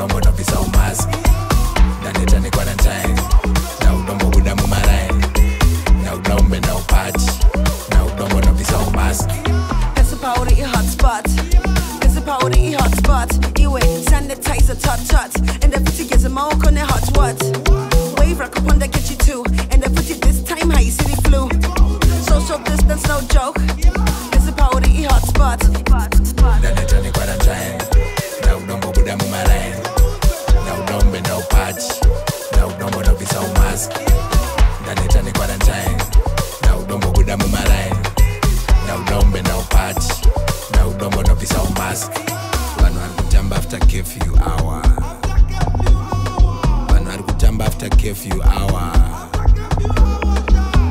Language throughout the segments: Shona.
udombo nobvisa umaski ndaneta nekwarantine naudombo buda mumaraini naudombe naupati naudombo nobvisa umaski Pauri hotspot. There's a Pauri hotspot. Iwe sanitizer tot. And the footy gets a milk on the hot what? Wave rock up on the get you too. And the footy this time how you see the flu. Social distance no joke. There's a Pauri hotspot. Ndaneta ni quarantine. Na udombo buda mumaraini. Na udombe na upati. Na udombo no visa umaski. Ndaneta ni quarantine. Na udombo buda mumaraini. Na udombe na upati na udombo no visa umaski vanhu vari kutamba after curfew hour vanhu vari kutamba after curfew hour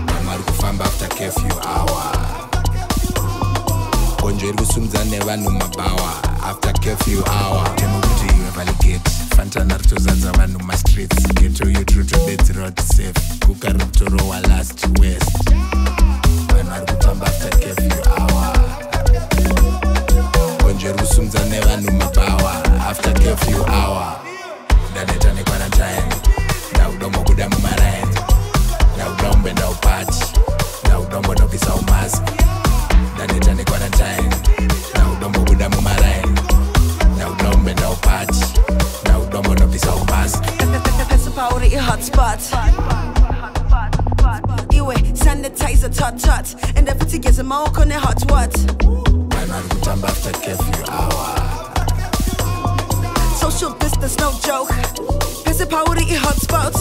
vanhu vari kufamba after curfew hour gonjo iri kusumudza nevanhu mabhawa after curfew hour temo kuti iwe valigeti fantana ritozadza vanhu mastreets geto yotirotobetsera kuti safe guka riri kutorowa last west vanhu vari kutamba after curfew hour gonjo riri kusumudza nevanhu mabhawa after curfew hour ndaneta nekwarantine naudombo kuda mumaraini naudombe naupati naudombo nobvisa umaski ndaneta nekwarantine naudombo kuda mumaraini naudombe naupati naudombo nobvisa umaski Pauri hotspot. Iwe sanitizer tot. And the footy gets a milk on the hot what? vanhu vari kutamba after curfew hour Social distance no joke. There's a Pauri hotspot.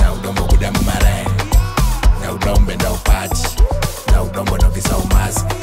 naudombo kuda mumaraini naudombe naupati naudombo nobvisa umaski